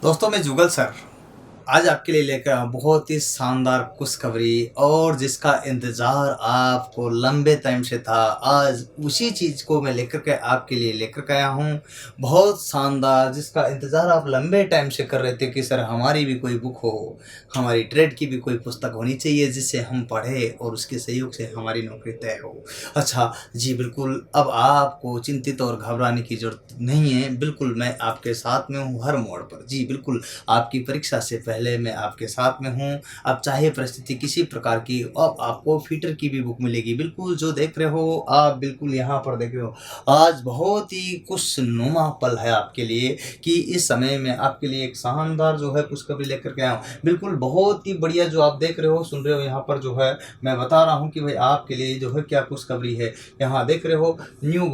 दोस्तों मैं जुगल सर आज आपके लिए लेकर आया हूं बहुत ही शानदार खुशखबरी और जिसका इंतज़ार आपको लंबे टाइम से था। आज उसी चीज़ को मैं लेकर के आपके लिए लेकर के आया हूं। बहुत शानदार जिसका इंतज़ार आप लंबे टाइम से कर रहे थे कि सर हमारी भी कोई बुक हो, हमारी ट्रेड की भी कोई पुस्तक होनी चाहिए जिससे हम पढ़ें और उसके सहयोग से हमारी नौकरी तय हो। अच्छा जी बिल्कुल, अब आपको चिंतित और घबराने की ज़रूरत नहीं है। बिल्कुल मैं आपके साथ में हूँ हर मोड़ पर। जी बिल्कुल, आपकी परीक्षा से पहले मैं आपके साथ में हूँ। अब चाहे परिस्थिति किसी प्रकार की, अब आपको फीटर की भी बुक मिलेगी। बिल्कुल जो देख रहे हो आप, बिल्कुल यहाँ पर देख रहे हो। आज बहुत ही खुशनुमा पल है आपके लिए कि इस समय में आपके लिए एक शानदार जो है खुशखबरी लेकर के आया हूँ। बिल्कुल बहुत ही बढ़िया जो आप देख रहे हो, सुन रहे हो, यहाँ पर जो है मैं बता रहा हूँ कि भाई आपके लिए जो है क्या खुशखबरी है। यहाँ देख रहे हो न्यू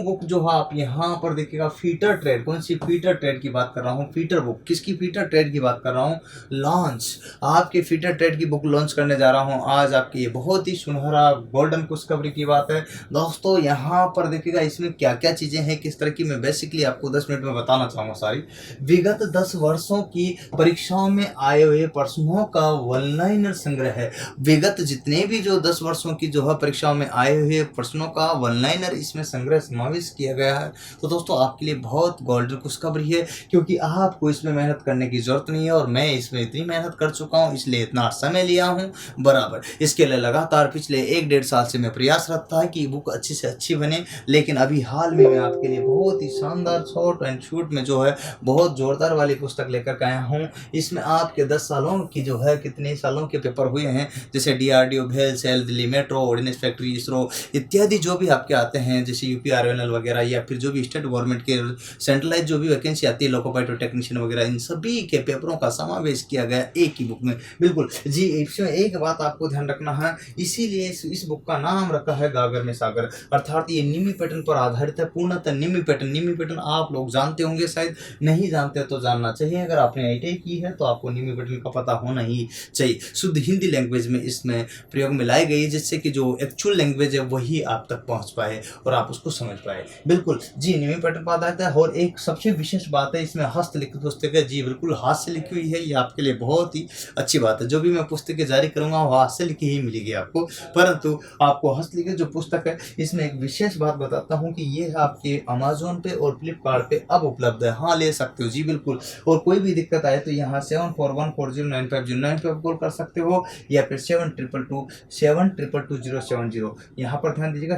बुक जो है आप यहाँ पर देखिएगा। फीटर ट्रेड, कौन सी फीटर ट्रेड की बात कर रहा हूँ? Fitter book. किसकी फीटर ट्रेड की बात कर रहा हूँ? लॉन्च, आपके फीटर ट्रेड की बुक लॉन्च करने जा रहा हूँ आज आपकी। ये बहुत ही सुनहरा गोल्डन खुशखबरी की बात है दोस्तों। यहाँ पर देखिएगा इसमें क्या क्या चीज़ें हैं, किस तरह की, मैं बेसिकली आपको 10 मिनट में बताना चाहूँगा सारी। विगत 10 वर्षों की परीक्षाओं में आए हुए प्रश्नों का वन लाइनर संग्रह है। विगत जितने भी जो 10 वर्षों की जो है परीक्षाओं में आए हुए प्रश्नों का वन लाइनर इसमें संग्रह समावेश किया गया है। तो दोस्तों आपके लिए बहुत गोल्डन खुशखबरी है क्योंकि आपको इसमें मेहनत करने की ज़रूरत नहीं है और मैं इसमें इतनी मेहनत कर चुका हूँ, इसलिए इतना समय लिया हूँ बराबर। इसके लिए लगातार पिछले 1 डेढ़ साल से मैं प्रयासरत था कि बुक अच्छी से अच्छी बने, लेकिन अभी हाल में मैं आपके लिए बहुत ही शानदार शॉर्ट एंड शूट में जो है बहुत ज़ोरदार वाली पुस्तक लेकर के आया हूँ। इसमें आपके 10 सालों की जो है कितने सालों के पेपर हुए हैं, जैसे DRDO, भेल, SAIL, Delhi metro, ordnance factory, ISRO इत्यादि जो भी आपके आते हैं, जैसे UPRNL वगैरह या फिर जो भी स्टेट गवर्नमेंट के सेंट्रलाइज जो भी वैकेंसी आती है, लोको पायलट टेक्नीशियन वगैरह, इन सभी के पेपरों का समावेश किया गया एक ही बुक में। बिल्कुल जी, इसमें एक बात आपको ध्यान रखना है, इसीलिए इस बुक का नाम रखा है गागर में सागर, अर्थात ये निमी पैटर्न पर आधारित है, पूर्णतः निमी पैटर्न। निमी पैटर्न आप लोग जानते होंगे, शायद नहीं जानते तो जानना चाहिए। अगर आपने ITI की है तो आपको निमी पैटर्न का पता होना ही चाहिए। शुद्ध हिंदी लैंग्वेज में इसमें प्रयोग में लाई गई है जिससे कि जो एक्चुअल लैंग्वेज है वही आप तक पहुंच पाए और आप उसको समझ पाए। बिल्कुल जी, निमी पैटर्न पर आधारित है। और एक सबसे विशेष बात है, इसमें हस्तलिखित पुस्तक है। जी बिल्कुल, हाथ से लिखी हुई है, ये आपके लिए बहुत ही अच्छी बात है। जो भी मैं पुस्तकें जारी करूंगा वो हाथ से लिखी ही मिलेगी आपको, परंतु आपको हस्तलिखित जो पुस्तक है इसमें एक विशेष बात बताता हूँ कि ये आपके अमेजोन पे और फ्लिपकार्ट पे अब उपलब्ध है। हाँ, ले सकते हो जी बिल्कुल। और कोई भी दिक्कत आए तो यहाँ 7414095095 कॉल कर सकते हो या फिर 7222 यहाँ पर ध्यान दीजिएगा।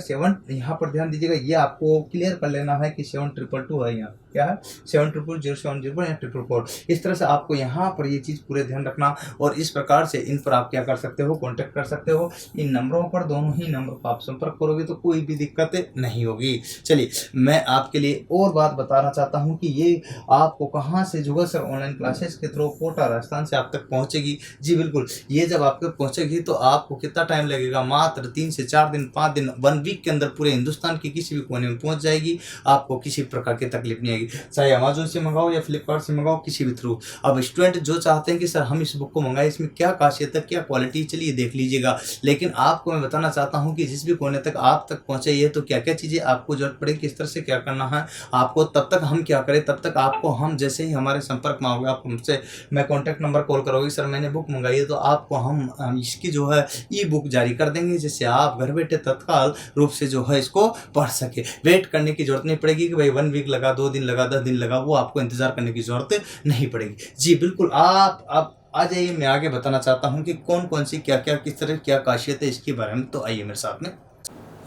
यहाँ पर ध्यान दीजिएगा, ये आपको क्लियर कर लेना है कि 7222 है, यहाँ क्या है 720070 या 444। इस तरह से आपको यहाँ पर ये चीज़ पूरे ध्यान रखना और इस प्रकार से इन पर आप क्या कर सकते हो, कॉन्टैक्ट कर सकते हो। इन नंबरों पर, दोनों ही नंबर पर आप संपर्क करोगे तो कोई भी दिक्कत नहीं होगी। चलिए मैं आपके लिए और बात बताना चाहता हूँ कि ये आपको कहाँ से जुगल सर ऑनलाइन क्लासेस के थ्रू कोटा राजस्थान से आप तक पहुँचेगी। जी बिल्कुल, ये जब आप तक पहुँचेगी तो आपको कितना टाइम लगेगा? मात्र 3 से 4 दिन, 5 दिन, 1 वीक के अंदर पूरे हिंदुस्तान के किसी भी कोने में पहुँच जाएगी। आपको किसी प्रकार की तकलीफ नहीं आएगी, चाहे अमेजोन से मंगाओ या फ्लिपकार्ट से मंगाओ, किसी भी थ्रू। अब स्टूडेंट जो चाहते हैं कि सर हम इस बुक को मंगाए, इसमें क्या खासियत है, क्या क्वालिटी, चलिए देख लीजिएगा। लेकिन आपको मैं बताना चाहता हूँ कि जिस भी कोने तक आप तक पहुँचे ये तो क्या क्या चीज़ें आपको जरूरत पड़ेगी, किस तरह से क्या करना है आपको, तब तक हम क्या करें, तब तक आपको हम जैसे ही हमारे संपर्क में आओगे, आप हमसे मैं कॉन्टैक्ट नंबर कॉल करोगे, सर मैंने बुक मंगाई है, तो आपको हम इसकी जो है ई-बुक जारी कर देंगे जिससे आप घर बैठे तत्काल रूप से जो है इसको पढ़ सके। वेट करने की जरूरत नहीं पड़ेगी कि भाई 1 वीक लगा, 2 दिन लगा, 10 दिन लगा, वो आपको इंतजार करने की जरूरत नहीं पड़ेगी। जी बिल्कुल, आप आ जाइए। मैं आगे बताना चाहता हूँ कि कौन कौन सी क्या क्या किस तरह क्या खासियत है इसके बारे में, तो आइए मेरे साथ में।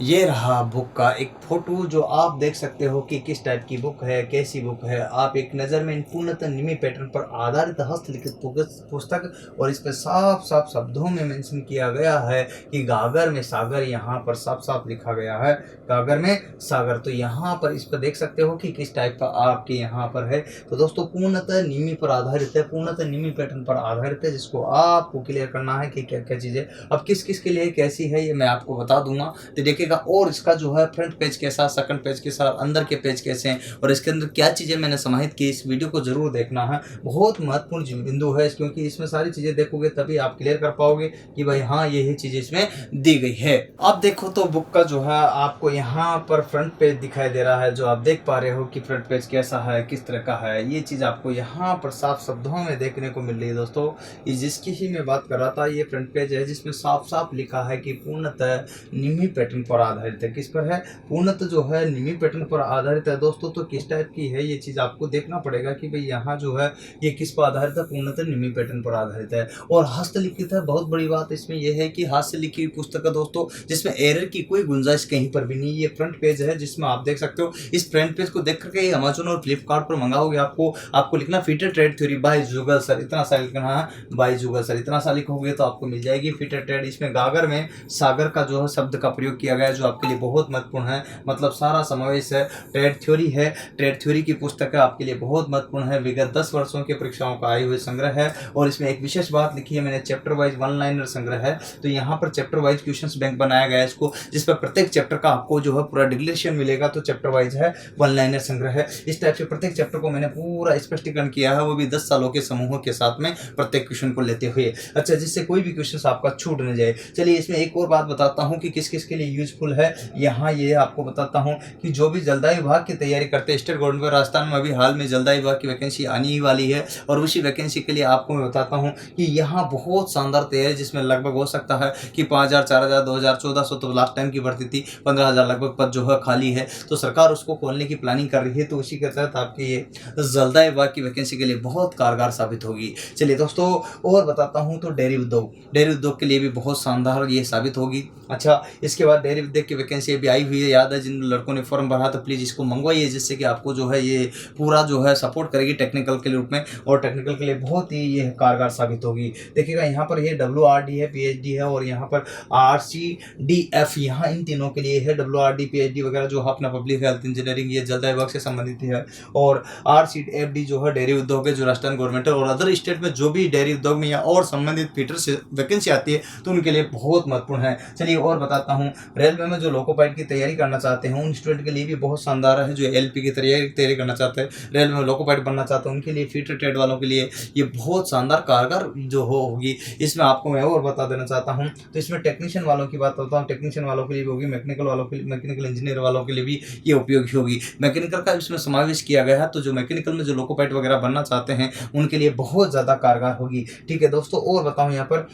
ये रहा बुक का एक फोटो जो आप देख सकते हो कि किस टाइप की बुक है, कैसी बुक है। आप एक नज़र में पूर्णतः निमी पैटर्न पर आधारित हस्तलिखित पुस्तक, और इस पर साफ साफ शब्दों में मेंशन किया गया है कि गागर में सागर, यहाँ पर साफ साफ लिखा गया है गागर में सागर। तो यहाँ पर इस पर देख सकते हो कि किस टाइप का आपके यहाँ पर है। तो दोस्तों पूर्णतः निमी पर आधारित है, पूर्णतः निमी पैटर्न पर आधारित है, जिसको आपको क्लियर करना है कि क्या क्या चीज़ें अब किस किस के लिए कैसी है ये मैं आपको बता दूंगा। तो देखिए देखिएगा। और इसका जो है फ्रंट पेज कैसा, सेकंड पेज कैसा, अंदर के पेज कैसे हैं और इसके अंदर क्या चीज़ें मैंने समाहित की, इस वीडियो को जरूर देखना है। बहुत महत्वपूर्ण बिंदु है क्योंकि इसमें सारी चीज़ें देखोगे तभी आप क्लियर कर पाओगे कि भाई हाँ ये चीज़ें इसमें दी गई है। अब देखो तो बुक का जो है आपको यहाँ पर फ्रंट पेज दिखाई दे रहा है, जो आप देख पा रहे हो कि फ्रंट पेज कैसा है, किस तरह का है, ये चीज़ आपको यहाँ पर साफ शब्दों में देखने को मिल रही है दोस्तों। जिसकी ही मैं बात कर रहा था, ये फ्रंट पेज है जिसमें साफ साफ लिखा है कि पूर्णतः निमी पैटर्न पर आधारित है। किस पर है? पूर्णतः जो है निमी पैटर्न पर आधारित है दोस्तों। तो किस टाइप की है ये चीज़ आपको देखना पड़ेगा कि भाई यहाँ जो है ये किस पर आधारित है, पूर्णतः निमी पैटर्न पर आधारित है और हस्तलिखित है। बहुत बड़ी बात इसमें यह है कि हाथ से लिखी हुई पुस्तक है दोस्तों, जिसमें एरर की कोई गुंजाइश कहीं पर भी नहीं। ये फ्रंट पेज है जिसमें आप देख सकते हो। इस फ्रंट पेज को देख करके अमेजोन और फ्लिपकार्ट पर मंगाओगे आपको लिखना fitter trade theory by Jugal sir, इतना सा लिखना है, बाय जुगल सर इतना सा लिखोगे तो आपको मिल जाएगी फीटर ट्रेड। इसमें गागर में सागर का जो है शब्द का प्रयोग किया गया है, जो आपके लिए बहुत महत्वपूर्ण है। मतलब सारा समावेश है, ट्रेड थ्योरी है, ट्रेड थ्योरी की पुस्तक है, आपके लिए बहुत महत्वपूर्ण है। विगत 10 वर्षों के परीक्षाओं का आए हुए संग्रह है और इसमें एक विशेष बात लिखी है मैंने, चैप्टर वाइज वन लाइनर संग्रह है। तो यहाँ पर चैप्टर वाइज क्वेश्चंस बैंक बनाया गया है इसको, जिस पर प्रत्येक चैप्टर का आपको जो है पूरा डिक्लेरेशन मिलेगा। तो चैप्टर वाइज है, वन लाइनर संग्रह है। इस टाइप से प्रत्येक चैप्टर को मैंने पूरा स्पष्टीकरण किया है, वो भी 10 सालों के समूहों के साथ में प्रत्येक क्वेश्चन को लेते हुए। अच्छा, जिससे कोई भी क्वेश्चन आपका छूट न जाए। चलिए इसमें एक और बात बताता हूँ कि किस किस के लिए यूजफुल है। यहाँ ये आपको बताता हूँ कि जो भी जलदायु विभाग की तैयारी करते हैं, स्टेट गवर्नमेंट राजस्थान में अभी हाल में जलदायु विभाग की वैकेंसी आने ही वाली है और उसी वैकेंसी के लिए आपको मैं बताता हूँ कि यहाँ बहुत शानदार तैयारी, जिसमें लगभग हो सकता है कि 5000, 4000, 2000, 1400 तो लास्ट टाइम की भर्ती थी, 15000 लगभग पद जो है खाली है। तो सरकार उसको खोलने की प्लानिंग कर रही है। तो उसी के तहत आपके ये जलदायु विभाग की वैकेंसी के लिए बहुत कारगर साबित होगी। चलिए दोस्तों और बताता हूँ तो डेयरी उद्योग के लिए भी बहुत शानदार ये साबित होगी। अच्छा, इसके बाद डेयरी उद्योग की वैकेंसी अभी आई हुई है, याद है जिन लड़कों ने फॉर्म भरा तो प्लीज़ इसको मंगवाइए, जिससे कि आपको जो है ये पूरा जो है सपोर्ट करेगी टेक्निकल के रूप में और टेक्निकल के लिए बहुत ही ये कारगर साबित होगी। देखिएगा यहाँ पर ये WRD है, PhD है और यहाँ पर RCDF, यहाँ इन तीनों के लिए है। WRD PhD वगैरह जो अपना पब्लिक हेल्थ इंजीनियरिंग ये जलदायु विभाग से संबंधित है और RCDFD जो है डेयरी उद्योग है, जो राजस्थान गवर्नमेंट है और अदर स्टेट में जो भी डेयरी उद्योग में या और संबंधित फीटर से वैकेंसी आती है तो उनके लिए बहुत महत्वपूर्ण है। चलिए और बताता हूँ, रेलवे में जो लोको पायलट की तैयारी करना चाहते हैं उन स्टूडेंट के लिए भी बहुत शानदार है। जो LP की तैयारी करना चाहते हैं, रेलवे में लोको पायलट बनना चाहते हैं, उनके लिए फीटर ट्रेड वालों के लिए ये बहुत शानदार कारगर जो होगी। इसमें आपको मैं और बता देना चाहता हूँ, तो इसमें टेक्नीशियन वालों की बात करता हूँ, टेक्नीशियन वालों के लिए भी होगी, मैकेनिकल वालों के लिए, मैकेनिकल इंजीनियर वालों के लिए भी ये उपयोगी होगी। मैकेनिकल का इसमें समावेश किया गया है, तो जो मैकेनिकल में जो लोको पायलट वगैरह बनना चाहते हैं उनके लिए बहुत ज़्यादा कारगर होगी। ठीक है दोस्तों, और बताऊँ यहाँ पर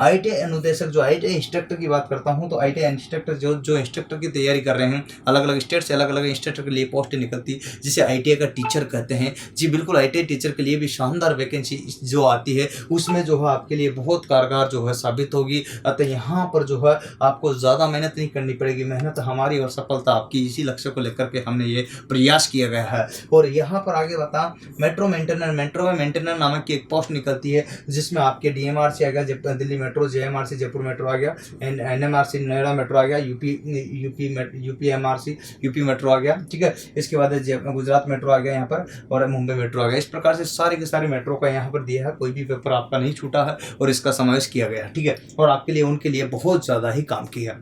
ITI अनुदेशक, जो ITI इंस्ट्रक्टर की बात करता हूँ, तो ITI इंस्ट्रक्टर जो इंस्ट्रक्टर की तैयारी कर रहे हैं, अलग अलग स्टेट से अलग अलग इंस्ट्रक्टर के लिए पोस्ट निकलती, जिसे ITI का टीचर कहते हैं। जी बिल्कुल, ITI टीचर के लिए भी शानदार वैकेंसी जो आती है उसमें जो है आपके लिए बहुत कारगर जो है साबित होगी। अतः यहाँ पर जो है आपको ज़्यादा मेहनत नहीं करनी पड़ेगी, मेहनत हमारी और सफलता आपकी, इसी लक्ष्य को लेकर के हमने ये प्रयास किया गया है। और यहाँ पर आगे बता, मेट्रो मेंटेनर नामक की एक पोस्ट निकलती है, जिसमें आपके DMRC आ गया, Delhi metro, JMRC Jaipur metro आ गया, NMRC नोएडा मेट्रो आ गया, यूपी मेट्रो आ गया। ठीक है, इसके बाद गुजरात मेट्रो आ गया यहाँ पर और मुंबई मेट्रो आ गया। इस प्रकार से सारे के सारे मेट्रो का यहाँ पर दिया है, कोई भी पेपर आपका नहीं छूटा है और इसका समावेश किया गया। ठीक है, और आपके लिए उनके लिए बहुत ज़्यादा ही काम किया।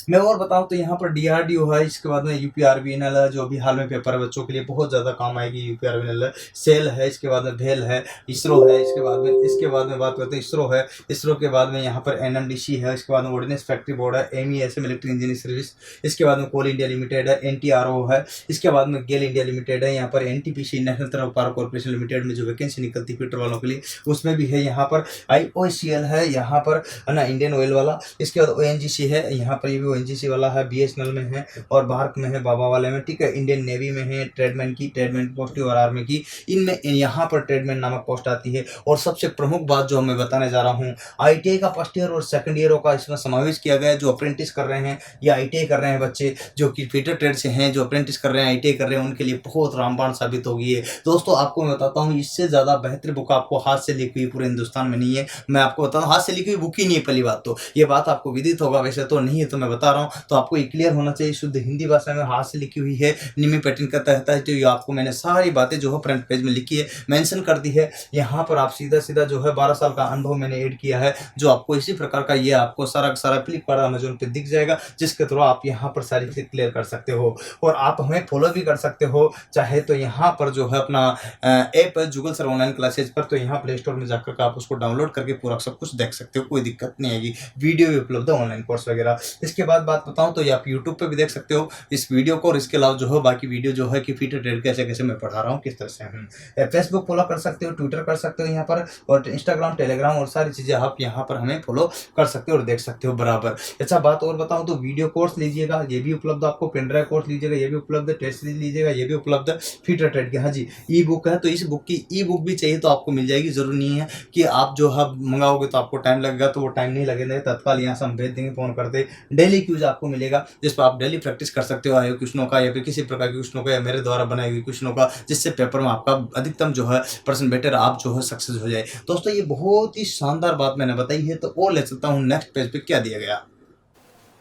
मैं और बताऊं तो यहाँ पर DRDO है, इसके बाद में UPRVNL है, जो भी हाल में पेपर है बच्चों के लिए बहुत ज़्यादा काम आएगी। UPRVNL है, सेल है, इसके बाद में भेल है, इसरो है, इसके बाद में बात करते हैं इसरो है, इसरो के बाद में यहाँ पर NMDC है, इसके बाद में ऑर्डिनेंस फैक्ट्री बोर्ड है, MESM इलेक्ट्रिक इंजीनियरिंग सर्विस, इसके बाद में कोल इंडिया लिमिटेड है, NTRO है, इसके बाद में गेल इंडिया लिमिटेड है, यहाँ पर NTPC national thermal power corporation limited में जो वैकेंसी निकलती है फीटर वालों के लिए उसमें भी है। यहाँ पर IOCL है, यहाँ पर ना इंडियन ऑयल वाला, इसके बाद ONGC है, यहाँ पर ये भी ONGC वाला है, BSNL में है और भारत में है, बाबा वाले में। ठीक है, इंडियन नेवी में है, ट्रेडमैन पोस्ट और आर्मी की, इनमें यहाँ पर ट्रेडमैन नामक पोस्ट आती है। और सबसे प्रमुख बात जो मैं बताने जा रहा हूँ, ITI का फर्स्ट ईयर और सेकंड ईयरों का इसमें समावेश किया गया है। जो अप्रेंटिस कर रहे हैं या ITI कर रहे हैं बच्चे, जो कि फीटर ट्रेड से हैं, जो अप्रेंटिस कर रहे हैं, ITI कर रहे हैं, उनके लिए बहुत रामबाण साबित होगी है। दोस्तों आपको मैं बताता हूँ, इससे ज़्यादा बेहतर बुक आपको हाथ से लिखी हुई पूरे हिंदुस्तान में नहीं है। मैं आपको बताता हूँ, हाथ से लिखी हुई बुक ही नहीं है। पहली बात तो ये बात आपको विदित होगा, वैसे तो नहीं है तो मैं बता रहा हूँ तो आपको ये क्लियर होना चाहिए, शुद्ध हिंदी भाषा में हाथ से लिखी हुई है, निमी पैटर्न का तहत है। तो ये आपको मैंने सारी बातें जो है फ्रंट पेज में लिखी है, मेंशन कर दी है। यहाँ पर आप सीधा सीधा जो है 12 साल का अनुभव मैंने ऐड किया है, जो आपको इसी प्रकार का ये आपको सारा सारा फ्लिपकार्ट अमेजोन पे दिख जाएगा, जिसके थ्रू आप यहाँ पर सारी चीज़ क्लियर कर सकते हो। और आप हमें फॉलो भी कर सकते हो, चाहे तो यहाँ पर जो है अपना ऐप है जुगल सर ऑनलाइन क्लासेज पर, तो यहाँ प्ले स्टोर में जाकर के आप उसको डाउनलोड करके पूरा सब कुछ देख सकते हो, कोई दिक्कत नहीं आएगी। वीडियो भी उपलब्ध है, ऑनलाइन कोर्स वगैरह। इसके बाद बात बताऊँ तो ये आप यूट्यूब पे भी देख सकते हो इस वीडियो को, और इसके अलावा जो है बाकी वीडियो जो है कि फीटर ट्रेड कैसे कैसे मैं पढ़ा रहा हूँ, किस तरह से फेसबुक फॉलो कर सकते हो, ट्विटर कर सकते हो यहाँ पर, और इंस्टाग्राम, टेलीग्राम और सारी चीज़ें आप यहाँ पर हमें फॉलो कर सकते हो और देख सकते हो बराबर। अच्छा बात और बताऊँ तो वीडियो कोर्स लीजिएगा, ये भी उपलब्ध, आपको पेन ड्राइव कोर्स लीजिएगा ये भी उपलब्ध है, टेस्ट सीरीज लीजिएगा ये भी उपलब्ध है, फीटर ट्रेड की। हाँ जी, ई बुक है, तो इस बुक की ई बुक भी चाहिए तो आपको मिल जाएगी। जरूरी नहीं है कि आप जो है मंगाओगे तो आपको टाइम लगेगा, तो वो टाइम नहीं लगेगा, तत्काल यहाँ से हम भेज देंगे फोन करते। डेली क्यूज आपको मिलेगा, जिस पर आप डेली प्रैक्टिस कर सकते हो आयो क्वेश्चनों का, या फिर किसी प्रकार के क्वेश्चनों का, या मेरे द्वारा बनाए गए क्वेश्चनों का, जिससे पेपर में आपका अधिकतम जो है परसेंट बेटर आप जो है सक्सेस हो जाए। दोस्तों ये बहुत ही शानदार बात मैंने बताई है, तो और ले चलता हूँ नेक्स्ट पेज पे क्या दिया गया।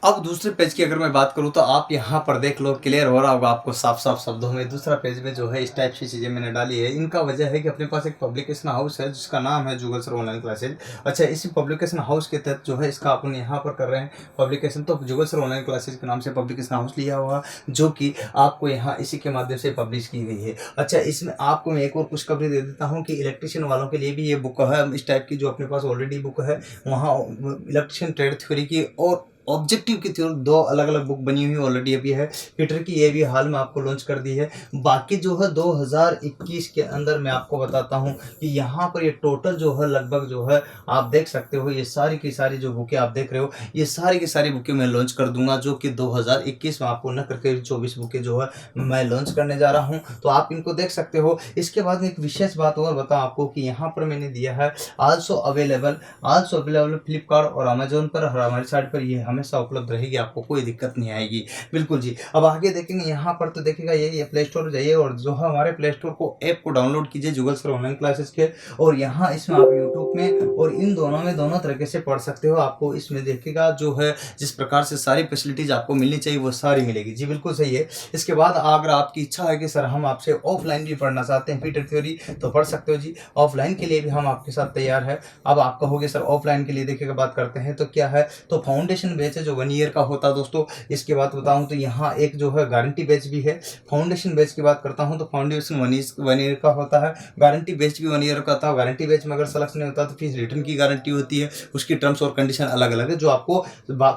अब दूसरे पेज की अगर मैं बात करूं तो आप यहाँ पर देख लो, क्लियर हो रहा होगा आपको साफ साफ शब्दों में। दूसरा पेज में जो है इस टाइप की चीज़ें मैंने डाली है। इनका वजह है कि अपने पास एक पब्लिकेशन हाउस है जिसका नाम है जुगल सर ऑनलाइन क्लासेज। अच्छा, इसी पब्लिकेशन हाउस के तहत जो है इसका अपन यहाँ पर कर रहे हैं पब्लिकेशन, तो जुगल सर ऑनलाइन क्लासेज के नाम से पब्लिकेशन हाउस लिया हुआ, जो कि आपको यहाँ इसी के माध्यम से पब्लिश की गई है। अच्छा, इसमें आपको मैं एक और खुशखबरी दे देता हूँ कि इलेक्ट्रिशियन वालों के लिए भी ये बुक है इस टाइप की, जो अपने पास ऑलरेडी बुक है वहाँ इलेक्ट्रिशियन ट्रेड थ्योरी की और ऑब्जेक्टिव की थ्योरी, दो अलग अलग बुक बनी हुई ऑलरेडी अभी है। पीटर की ये भी हाल में आपको लॉन्च कर दी है। बाकी जो है 2021 के अंदर मैं आपको बताता हूँ कि यहाँ पर ये टोटल जो है लगभग जो है आप देख सकते हो, ये सारी की सारी जो बुकें आप देख रहे हो, ये सारी की सारी बुकें मैं लॉन्च कर दूंगा, जो कि 2021 में आपको न करके 24 बुकें जो है मैं लॉन्च करने जा रहा हूँ, तो आप इनको देख सकते हो। इसके बाद में एक विशेष बात और बताऊँ आपको कि यहाँ पर मैंने दिया है आल्सो अवेलेबल फ्लिपकार्ट और अमेजोन पर, हमारी साइट पर ये हमेशा उपलब्ध रहेगी, आपको कोई दिक्कत नहीं आएगी। बिल्कुल जी। अब आगे देखेंगे यहाँ पर तो देखिएगा ये प्ले स्टोर जाइए और जो है हमारे प्ले स्टोर को ऐप को डाउनलोड कीजिए जुगल सर ऑनलाइन क्लासेस के, और यहाँ इसमें आप यूट्यूब में और इन दोनों में दोनों तरीके से पढ़ सकते हो। आपको इसमें देखिएगा जो है जिस प्रकार से सारी फैसिलिटीज आपको मिलनी चाहिए वो सारी मिलेगी जी, बिल्कुल सही है। इसके बाद अगर आपकी इच्छा है कि सर हम आपसे ऑफलाइन भी पढ़ना चाहते हैं फीटर थ्योरी, तो पढ़ सकते हो जी, ऑफलाइन के लिए भी हम आपके साथ तैयार है। अब आप कहोगे सर ऑफलाइन के लिए देखिएगा बात करते हैं तो क्या है, तो फाउंडेशन बैच है जो 1 ईयर का होता है दोस्तों। इसके बाद बताऊं तो यहाँ एक जो है गारंटी बैच भी है। फाउंडेशन बैच की बात करता हूं तो फाउंडेशन 1 ईयर का होता है, गारंटी बैच भी 1 ईयर का था। गारंटी बैच में अगर सेलेक्शन नहीं होता तो फिर रिटर्न की गारंटी होती है, उसकी टर्म्स और कंडीशन अलग अलग है, जो आपको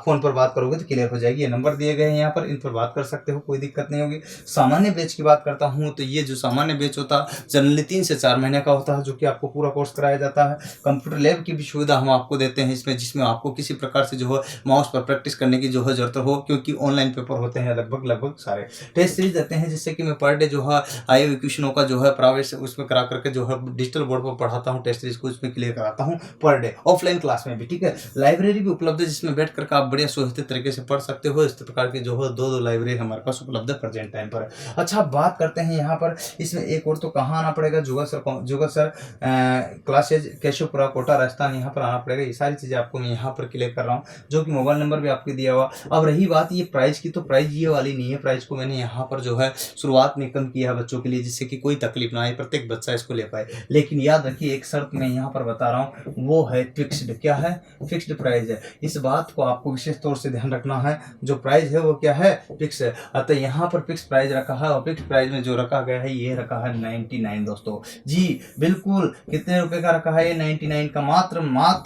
फोन पर बात करोगे तो क्लियर हो जाएगी। ये नंबर दिए गए हैं यहाँ पर, इन पर बात कर सकते हो, कोई दिक्कत नहीं होगी। सामान्य बैच की बात करता हूँ तो ये जो सामान्य बैच होता है जनरली 3 से 4 महीने का होता है, जो कि आपको पूरा कोर्स कराया जाता है। कंप्यूटर लैब की भी सुविधा हम आपको देते हैं इसमें, जिसमें आपको किसी प्रकार से जो है माउस पर प्रैक्टिस करने की जो है जरूरत हो, क्योंकि ऑनलाइन पेपर होते हैं लगभग सारे। टेस्ट सीरीज देते हैं जिससे कि मैं पर डे जो है आए हुए क्वेश्चनों का जो है प्राइवेट से उसमें करा करके जो है डिजिटल बोर्ड पर पढ़ाता हूँ, टेस्ट सीरीज को उसमें क्लियर कराता हूँ पर डे, ऑफलाइन क्लास में भी, ठीक है। लाइब्रेरी भी उपलब्ध है जिसमें बैठ करके आप बढ़िया सुरक्षित तरीके से पढ़ सकते हो। इस प्रकार की जो है 2 लाइब्रेरी हमारे पास उपलब्ध है प्रेजेंट टाइम पर। अच्छा, बात करते हैं यहाँ पर इसमें एक और, तो कहाँ आना पड़ेगा, जुगल सर क्लासेज केशवपुरा कोटा राजस्थान, यहाँ पर आना पड़ेगा। ये सारी चीज़ें आपको मैं यहाँ पर क्लियर कर रहा हूँ, जो कि मोबाइल नंबर भी आपको दिया हुआ। अब रही बात ये प्राइस की, तो प्राइस ये वाली नहीं है, प्राइस को मैंने यहाँ पर जो है शुरुआत में कम किया है बच्चों के लिए, जिससे कि कोई तकलीफ ना आए, प्रत्येक बच्चा इसको ले पाए। लेकिन याद रखिए एक शर्त मैं यहाँ पर बता रहा हूँ, वो है फिक्स्ड। क्या है? फिक्स्ड प्राइस है। इस बात को आपको विशेष तौर से ध्यान रखना है, जो प्राइस है वो क्या है, फिक्स है। अतः यहाँ पर फिक्स प्राइस रखा है, और फिक्स प्राइस में जो रखा गया है ये रखा है 99 दोस्तों जी, बिल्कुल। कितने रुपए का रखा है ये? 99 का, मात्र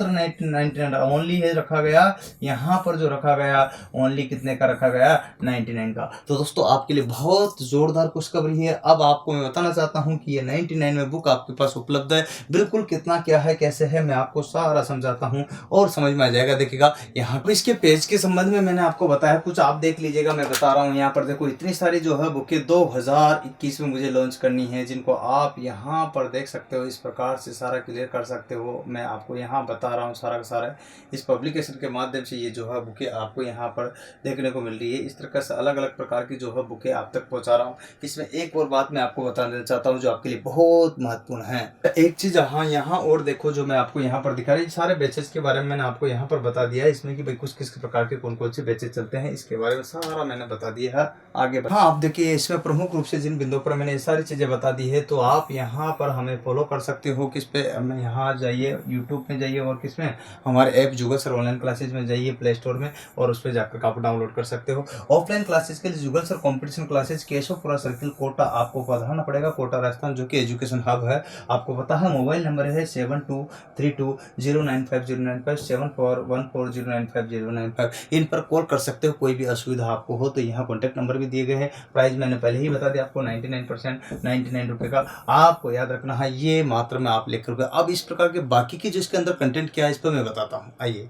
99 ओनली है रखा गया। यहाँ पर जो रखा गया ओनली कितने का रखा गया? 99 का। तो दोस्तों आपके लिए बहुत जोरदार खुशखबरी है। अब आपको मैं बताना चाहता हूँ कि ये 99 में बुक आपके पास उपलब्ध है। बिल्कुल कितना क्या है कैसे है मैं आपको सारा समझाता हूँ और समझ में आ जाएगा। देखिएगा यहाँ पर इसके पेज के संबंध में मैंने आपको बताया, कुछ आप देख लीजिएगा, मैं बता रहा हूँ। यहाँ पर देखो इतनी सारी जो है बुकें 2021 में मुझे लॉन्च करनी है, जिनको आप यहाँ पर देख सकते हो, इस प्रकार से सारा क्लियर कर सकते हो। मैं आपको यहाँ बता रहा हूँ सारा का सारा इस पब्लिकेशन के माध्यम से ये जो है है बुकें आपको यहाँ पर देखने को मिल रही है। इस तरह से अलग अलग प्रकार की जो है बुकें आप तक पहुँचा रहा हूँ। इसमें एक और बात मैं आपको बता देना चाहता हूँ जो आपके लिए बहुत महत्वपूर्ण है। एक चीज़ हाँ यहाँ और देखो जो मैं आपको यहाँ पर दिखा रही, सारे बैचेस के बारे में मैंने आपको यहाँ पर बता दिया है इसमें कि भाई किस प्रकार के कौन कौन से बैचेस चलते हैं, इसके बारे में सारा मैंने बता दिया है। आगे हाँ आप देखिए इसमें प्रमुख रूप से जिन बिंदुओं पर मैंने ये सारी चीज़ें बता दी है, तो आप यहाँ पर हमें फॉलो कर सकते हो। किस पे हमें यहाँ जाइए, यूट्यूब में जाइए और किस में हमारे ऐप जुगल सर ऑनलाइन क्लासेज में जाइए प्ले स्टोर में और उस पर जाकर आप डाउनलोड कर सकते हो। ऑफलाइन क्लासेज के लिए Jugal sir competition classes Keshavpura circle Kota आपको पधारना पड़ेगा, कोटा राजस्थान, जो कि एजुकेशन हब है। आपको पता है मोबाइल नंबर है 7232095095 7414095095। इन पर कॉल कर सकते हो, कोई भी असुविधा आपको हो तो यहाँ कॉन्टैक्ट नंबर भी दिए गए हैं। प्राइस मैंने पहले ही बता दिया आपको 99% 99 रुपये का। आपको याद रखना है ये मात्र में आप लेकर। अब इस प्रकार के बाकी की जो इसके अंदर कंटेंट क्या है इस पर मैं बताता हूँ। आइए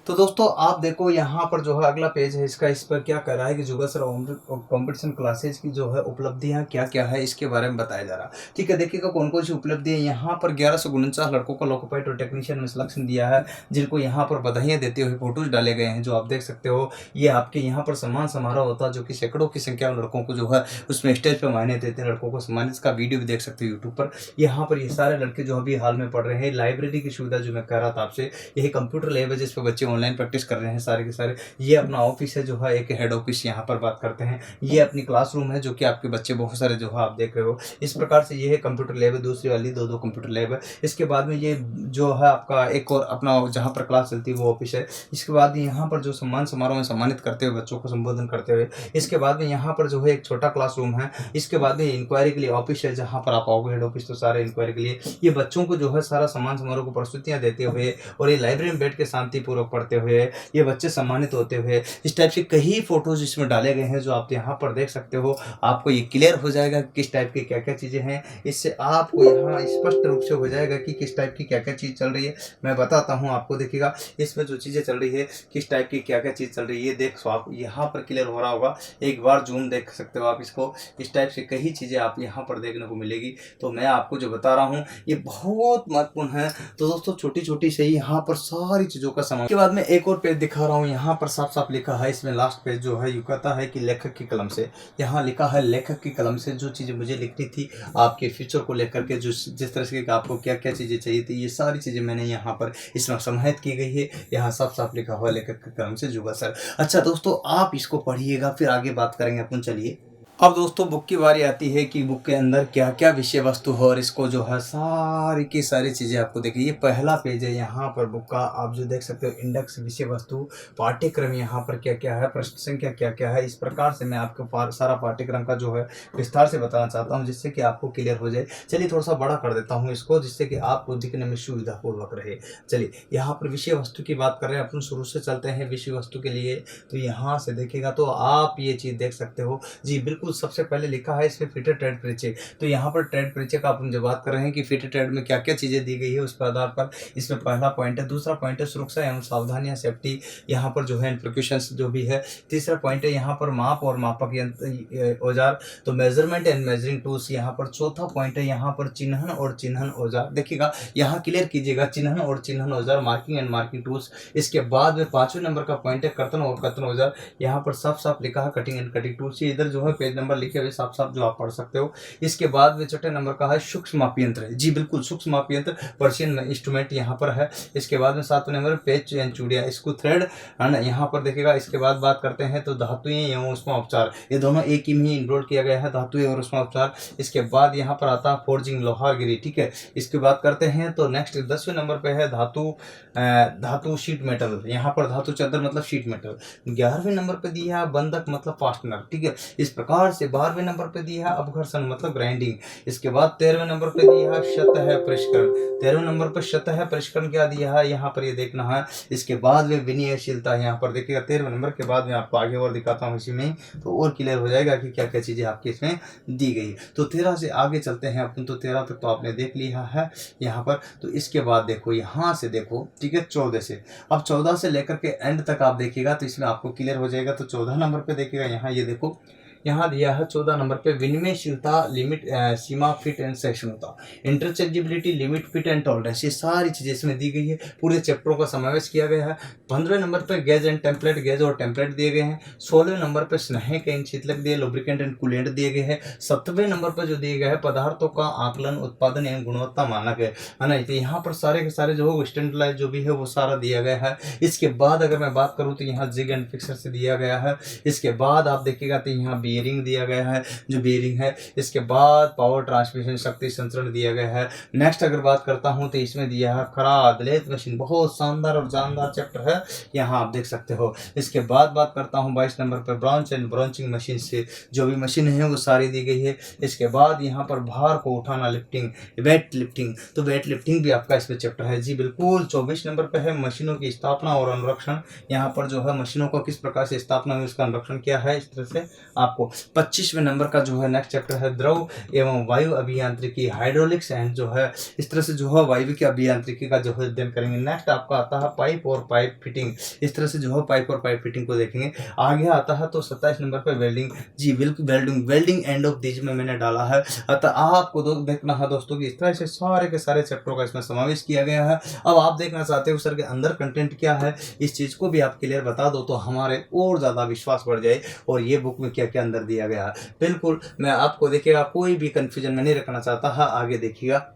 तो दोस्तों आप देखो यहाँ पर जो है अगला पेज है इसका, इस पर क्या कर रहा है कि जुगल सर कॉम्पिटिशन क्लासेज की जो है उपलब्धियाँ क्या क्या है इसके बारे में बताया जा रहा है। ठीक है, देखिएगा कौन कौन सी उपलब्धि है। यहाँ पर 1149 लड़कों को लोकोपाइट और टेक्नीशियन में सिलेक्शन दिया है, जिनको यहाँ पर बधाइयाँ देते हुए फोटोज डाले गए हैं जो आप देख सकते हो। ये आपके यहाँ पर सम्मान समारोह होता है जो कि सैकड़ों की संख्या में लड़कों को जो है उसमें स्टेज पर मायने देते हैं, लड़कों को सम्मानित का वीडियो भी देख सकते हो यूट्यूब पर। यहाँ पर ये सारे लड़के जो अभी हाल में पढ़ रहे हैं, लाइब्रेरी की सुविधा जो मैं कह रहा था आपसे, यही कंप्यूटर लैब है जिस पर बच्चे ऑनलाइन प्रैक्टिस कर रहे हैं सारे के सारे। ये अपना ऑफिस है जो है एक हेड ऑफिस, यहाँ पर बात करते हैं। ये अपनी क्लासरूम है जो कि आपके बच्चे बहुत सारे जो है आप देख रहे हो। इस प्रकार से ये है कंप्यूटर लैब है, दूसरी वाली दो कंप्यूटर लैब है। इसके बाद में ये जो है आपका एक और अपना जहाँ पर क्लास चलती है वो ऑफिस है। इसके बाद यहाँ पर जो सम्मान समारोह में सम्मानित करते हुए बच्चों को संबोधन करते हुए, इसके बाद में यहाँ पर जो है एक छोटा क्लासरूम है। इसके बाद में इंक्वायरी के लिए ऑफिस है जहाँ पर आप आओगे, हेड ऑफिस तो सारे इंक्वायरी के लिए। ये बच्चों को जो है सारा सम्मान समारोह को प्रस्तुतियाँ देते हुए और ये लाइब्रेरी में बैठ के शांतिपूर्वक पढ़ते हुए ये बच्चे सम्मानित होते हुए, इस टाइप से कई फोटोज इसमें डाले गए हैं जो आप यहाँ पर देख सकते हो। आपको ये क्लियर हो जाएगा किस टाइप की क्या क्या चीज़ें हैं। इससे आपको यहाँ स्पष्ट रूप से हो जाएगा कि किस टाइप की क्या क्या चीज़ चल रही है। मैं बताता हूँ आपको, देखिएगा इसमें जो चीज़ें चल रही है किस टाइप की क्या क्या चीज़ चल रही है, देख सो आप यहाँ पर क्लियर हो रहा होगा। एक बार जूम देख सकते हो आप इसको। इस टाइप से कई चीज़ें आप यहाँ पर देखने को मिलेगी। तो मैं आपको जो बता रहा हूँ ये बहुत महत्वपूर्ण है। तो दोस्तों छोटी छोटी से ही यहाँ पर सारी चीज़ों का सामान। के बाद में एक और पेज दिखा रहा हूँ, यहाँ पर साफ साफ लिखा है इसमें लास्ट पेज जो है यू कहता है कि लेखक की कलम से। यहाँ लिखा है लेखक की कलम से जो चीज़ें मुझे लिखनी थी आपके फ्यूचर को लेकर के, जो जिस तरह से आपको क्या क्या चीज़ें चाहिए थी, ये सारी चीज़ें मैंने यहाँ पर इसमें समाहित की गई है। यहाँ साफ साफ लिखा हुआ लेखक की कलम से जुगल सर। अच्छा दोस्तों आप इसको पढ़िएगा, फिर आगे बात करेंगे अपन। चलिए अब दोस्तों बुक की बारी आती है कि बुक के अंदर क्या क्या विषय वस्तु है और इसको जो है सारी की सारी चीज़ें आपको देखिए। ये पहला पेज है यहाँ पर बुक का, आप जो देख सकते हो इंडेक्स, विषय वस्तु, पाठ्यक्रम, यहाँ पर क्या क्या है, प्रश्न संख्या क्या क्या है। इस प्रकार से मैं आपको सारा पाठ्यक्रम का जो है विस्तार से बताना चाहता हूँ जिससे कि आपको क्लियर हो जाए। चलिए थोड़ा सा बड़ा कर देता हूँ इसको जिससे कि आपको दिखने में सुविधापूर्वक रहे। चलिए यहाँ पर विषय वस्तु की बात कर रहे हैं अपन, शुरू से चलते हैं विषय वस्तु के लिए। तो यहाँ से देखिएगा तो आप ये चीज़ देख सकते हो जी, बिल्कुल सबसे पहले लिखा है इसमें फिटेड ट्रेड परिचय। तो यहाँ पर ट्रेड परिचय का अपन जो बात कर रहे हैं कि फिटेड ट्रेड में क्या क्या चीज़ें दी गई है उस आधार पर इसमें पहला पॉइंट है। दूसरा पॉइंट है सुरक्षा एवं सावधानियां, सेफ्टी, यहाँ पर जो है प्रिकॉशंस जो भी है। तीसरा पॉइंट है यहाँ पर माप और मापक यंत्र औजार, तो मेजरमेंट एंड मेजरिंग टूल्स यहाँ पर। चौथा पॉइंट है यहाँ पर चिन्हन और चिन्हन औजार। देखिएगा यहाँ क्लियर कीजिएगा, चिन्हन और चिन्हन औजार, मार्किंग एंड मार्किंग टूल्स। इसके बाद में 5वें नंबर का पॉइंट है कर्तन और कर्तन औजार। यहाँ पर साफ साफ लिखा है कटिंग एंड कटिंग टूल्स। इधर जो है पेज नंबर लिखे हुए साफ साफ जो आप पढ़ सकते हो। इसके बाद में छठे नंबर का है सूक्ष्म मापी यंत्र। जी बिल्कुल सूक्ष्म मापी यंत्र, पर्शियन इंस्ट्रूमेंट यहाँ पर है। इसके बाद में 7वें नंबर पेच एंड चूड़ियाँ, स्क्रू थ्रेड है ना, यहाँ पर देखिएगा। इसके बाद बात करते हैं तो धातुएं एवं उसमें उपचार, ये दोनों एक ही में इंक्लूड किया गया है, धातुएं और उसमें उपचार। इसके बाद यहाँ पर आता है फोर्जिंग, लोहारगिरी, ठीक है। इसकी बात करते हैं तो नेक्स्ट 10वें नंबर पे है धातु शीट मेटल, यहाँ पर धातु चादर मतलब शीट मेटल। 11वें नंबर पे दिया है बंधक मतलब फास्टनर, ठीक है। इस प्रकार से 12वें नंबर पे दिया है अपघर्षण मतलब ग्राइंडिंग। इसके बाद 13वें नंबर पे दिया है शतः परिष्करण। 13वें नंबर पर शतः परिष्करण क्या दिया है यहाँ पर ये देखना है। इसके बाद में विनिमयशीलता, यहाँ पर देखिएगा 13वें नंबर के बाद में आपको आगे और दिखाता हूँ इसी में, तो और क्लियर हो जाएगा कि क्या क्या चीज़ें आपकी इसमें दी गई। तो 13 से आगे चलते हैं अपन। तो 13 तक तो आपने देख लिया है यहाँ पर। तो इसके बाद देखो यहाँ से देखो, ठीक है, 14 से। अब 14 से लेकर के एंड तक आप देखिएगा तो इसमें आपको क्लियर हो जाएगा। तो 14 नंबर पे देखिएगा यहाँ ये देखो, यहाँ दिया है 14 नंबर पे विनिमयशीलता, लिमिट, सीमा, फिट एंड सहिष्णुता, interchangeability, limit, fit and tolerance, ये सारी चीज़ें इसमें दी गई है। पूरे चैप्टरों का समावेश किया गया है। 15वें नंबर पे गेज एंड टेम्पलेट, गेज और टेम्पलेट दिए गए हैं। 16वें नंबर पे स्नेह के इन शीतलक दिए, लुब्रिकेंट एंड कूलेंट दिए गए हैं। 17वें नंबर पर जो दिए गए हैं पदार्थों का आकलन, उत्पादन एवं गुणवत्ता मानक है ना। तो यहाँ पर सारे के सारे जो स्टैंडर्डाइज जो भी है वो सारा दिया गया है। इसके बाद अगर मैं बात करूँ तो यहाँ जिग एंड फिक्सर से दिया गया है। इसके बाद आप देखिएगा तो यहाँ बियरिंग दिया गया है, जो बियरिंग है। इसके बाद पावर ट्रांसमिशन, शक्ति संचरण दिया गया है। नेक्स्ट अगर बात करता हूँ तो इसमें दिया है खराद लेथ मशीन, बहुत शानदार और जानदार चैप्टर है, यहाँ आप देख सकते हो। इसके बाद बात करता हूँ 22 नंबर पर ब्रांच एंड ब्रांचिंग मशीन से जो भी मशीन है वो सारी दी गई है। इसके बाद यहाँ पर भार को उठाना, लिफ्टिंग, वेट लिफ्टिंग, तो वेट लिफ्टिंग भी आपका इसमें चैप्टर है जी बिल्कुल। 24 नंबर पर है मशीनों की स्थापना और अनुरक्षण, यहाँ पर जो है मशीनों को किस प्रकार से स्थापना हुई उसका अनुरक्षण किया है इस तरह से आपको। 25वें नंबर का जो है नेक्स्ट चैप्टर है द्रव एवं वायु अभियांत्रिकी, हाइड्रोलिक्स एंड जो है इस तरह से जो है वायु की अभियांत्रिकी का जो है अध्ययन करेंगे। नेक्स्ट आपका आता है पाइप और पाइप फिटिंग, इस तरह से जो है पाइप और पाइप फिटिंग को देखेंगे। आगे आता है तो 27 नंबर पर वेल्डिंग, जी बिल्कुल वेल्डिंग एंड ऑफ दीज में मैंने डाला है। अतः आपको देखना है दोस्तों कि इस तरह से सारे के सारे चैप्टरों का इसमें समावेश किया गया है। अब आप देखना चाहते हो सर के अंदर कंटेंट क्या है, इस चीज़ को भी आप क्लियर बता दो तो हमारे और ज़्यादा विश्वास बढ़ जाए और ये बुक में क्या क्या अंदर दिया गया है। बिल्कुल मैं आपको देखिएगा कोई भी कन्फ्यूजन में नहीं रखना चाहता है। आगे देखिएगा